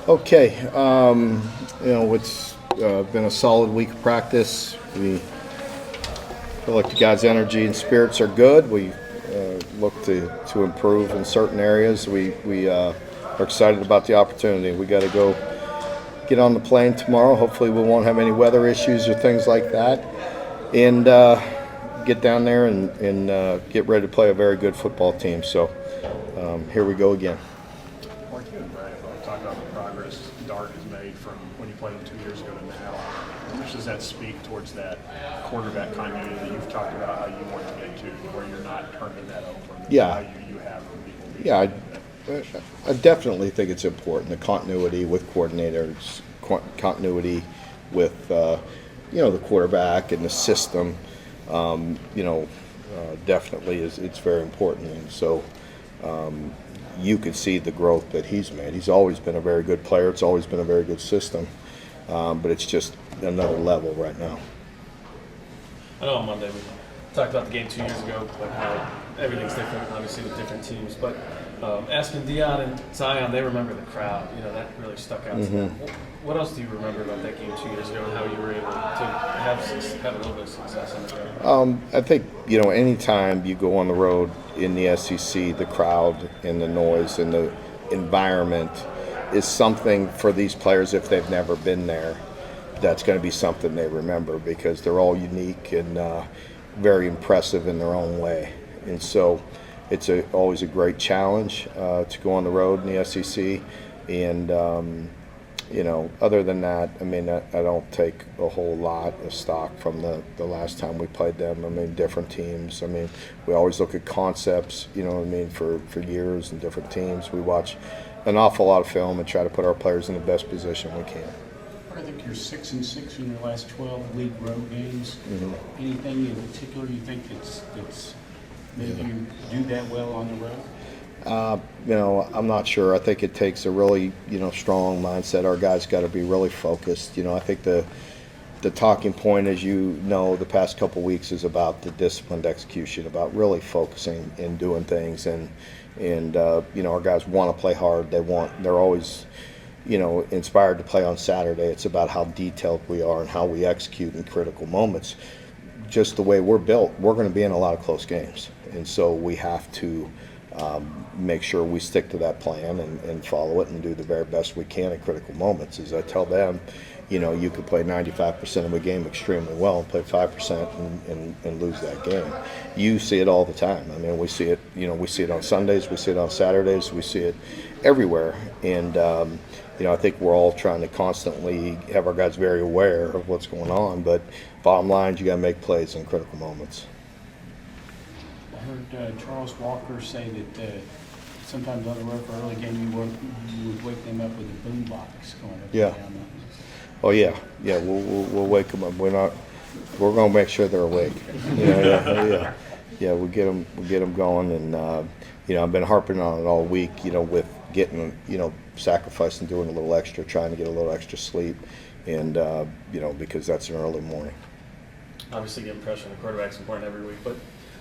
Okay, it's been a solid week of practice. We feel like the guys' energy and spirits are good. We look to improve in certain areas. We are excited about the opportunity. We got to go get on the plane tomorrow. Hopefully, we won't have any weather issues or things like that, and get down there and get ready to play a very good football team. So here we go again. Mark, you and Brad both talked about the progress Dart has made from when you played him 2 years ago to now. How much does that speak towards that quarterback continuity that you've talked about how you want to get to, where you're not turning that over? Yeah. How you have people. Yeah, I definitely think it's important, the continuity with coordinators, continuity with the quarterback and the system. Definitely it's very important. And so you can see the growth that he's made. He's always been a very good player. It's always been a very good system, but it's just another level right now. I know on Monday we talked about the game 2 years ago, but how everything's different, obviously, with different teams. But asking Dion and Zion, they remember the crowd. That really stuck out to them. What else do you remember about that game 2 years ago and how you were able to have a little bit of success on the ground? I think, anytime you go on the road in the SEC, the crowd and the noise and the environment is something for these players, if they've never been there, that's going to be something they remember because they're all unique and very impressive in their own way. And so it's always a great challenge to go on the road in the SEC. And, other than that, I don't take a whole lot of stock from the last time we played them. Different teams. We always look at concepts, for years and different teams. We watch an awful lot of film and try to put our players in the best position we can. I think you're 6-6 in your last 12 league road games. Anything in particular you think that's made you do that well on the road? I'm not sure. I think it takes a really, strong mindset. Our guys got to be really focused. I think the talking point, as the past couple weeks is about the disciplined execution, about really focusing and doing things. And our guys want to play hard. They're always, inspired to play on Saturday. It's about how detailed we are and how we execute in critical moments. Just the way we're built, we're going to be in a lot of close games. And so we have to make sure we stick to that plan and follow it and do the very best we can in critical moments. As I tell them, you could play 95% of a game extremely well and play 5% and lose that game. You see it all the time. We see it, we see it on Sundays, we see it on Saturdays, we see it everywhere. And, I think we're all trying to constantly have our guys very aware of what's going on. But bottom line, you got to make plays in critical moments. I heard Charles Walker say that sometimes on the road for early game you would wake them up with a boom box going up and down. Oh yeah. We'll wake them up. We're going to make sure they're awake. We'll get them going, and I've been harping on it all week. With getting sacrificing, doing a little extra, trying to get a little extra sleep, and because that's an early morning. Obviously, getting pressure on the quarterback's important every week, but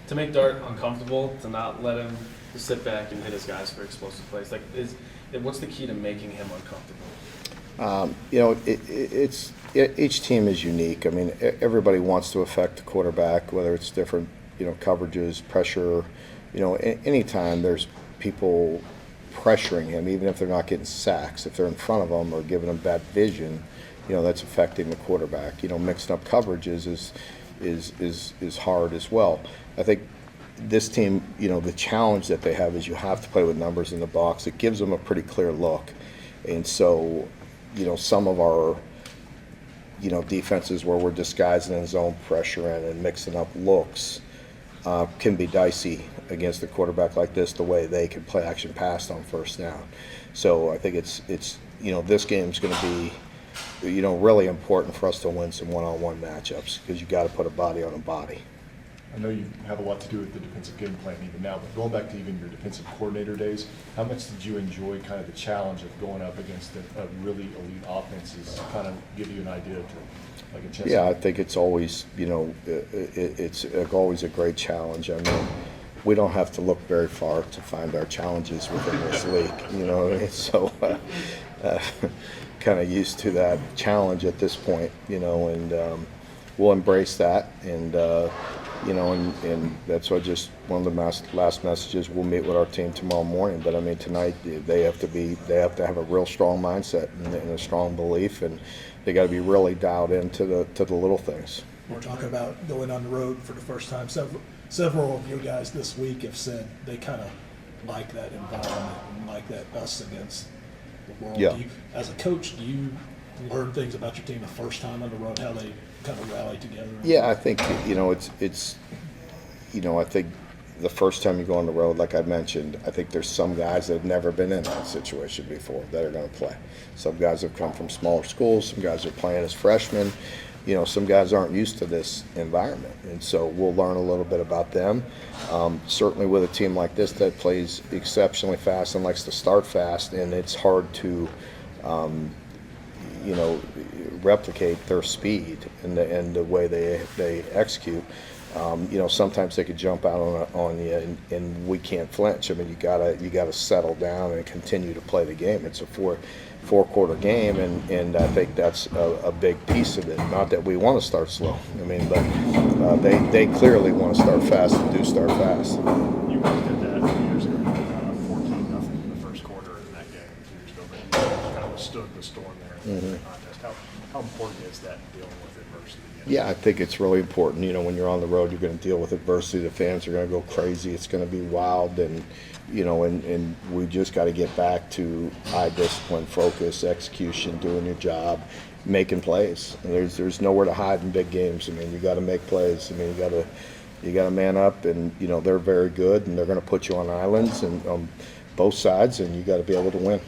to make Dart uncomfortable, to not let him sit back and hit his guys for explosive plays, what's the key to making him uncomfortable? Each team is unique. Everybody wants to affect the quarterback, whether it's different, coverages, pressure. Anytime there's people pressuring him, even if they're not getting sacks, if they're in front of him or giving him bad vision, that's affecting the quarterback. Mixing up coverages is hard as well. I think this team, the challenge that they have is you have to play with numbers in the box. It gives them a pretty clear look. And so, some of our, defenses where we're disguising in zone pressure and mixing up looks can be dicey against a quarterback like this, the way they can play action pass on first down. So I think it's this game's going to be, really important for us to win some one-on-one matchups because you got to put a body on a body. I know you have a lot to do with the defensive game plan even now, but going back to even your defensive coordinator days, how much did you enjoy kind of the challenge of going up against a really elite offenses to kind of give you an idea to like a chess? Yeah, I think it's always, it's always a great challenge. We don't have to look very far to find our challenges within this league, So kind of used to that challenge at this point, and we'll embrace that. And and that's why just one of the last messages. We'll meet with our team tomorrow morning, but I mean tonight they have to have a real strong mindset and a strong belief, and they got to be really dialed into the little things. We're talking about going on the road for the first time. Several of you guys this week have said they kind of like that environment and like that us against the world. Yeah. As a coach, do you learn things about your team the first time on the road, how they kind of rally together? Yeah, I think it's I think the first time you go on the road, like I mentioned, I think there's some guys that have never been in that situation before that are going to play. Some guys have come from smaller schools. Some guys are playing as freshmen. Some guys aren't used to this environment, and so we'll learn a little bit about them. Certainly with a team like this that plays exceptionally fast and likes to start fast, and it's hard to replicate their speed and the way they execute. Sometimes they could jump out on you, and we can't flinch. I mean, you gotta settle down and continue to play the game. It's a four-quarter game, and I think that's a big piece of it. Not that we want to start slow. I mean, but they clearly want to start fast and do start fast. You guys did that 2 years ago, 14-0 in the first quarter in that game 2 years ago, but you kind of withstood the storm there in the contest. How important is that dealing with adversity? Yeah, I think it's really important. When you're on the road, you're going to deal with adversity. The fans are going to go crazy. It's going to be wild, and and we just got to get back to high discipline, focus, execution, doing your job, making plays. And there's nowhere to hide in big games. I mean, you got to make plays. I mean, you got to man up, and they're very good, and they're going to put you on islands and on both sides, and you got to be able to win.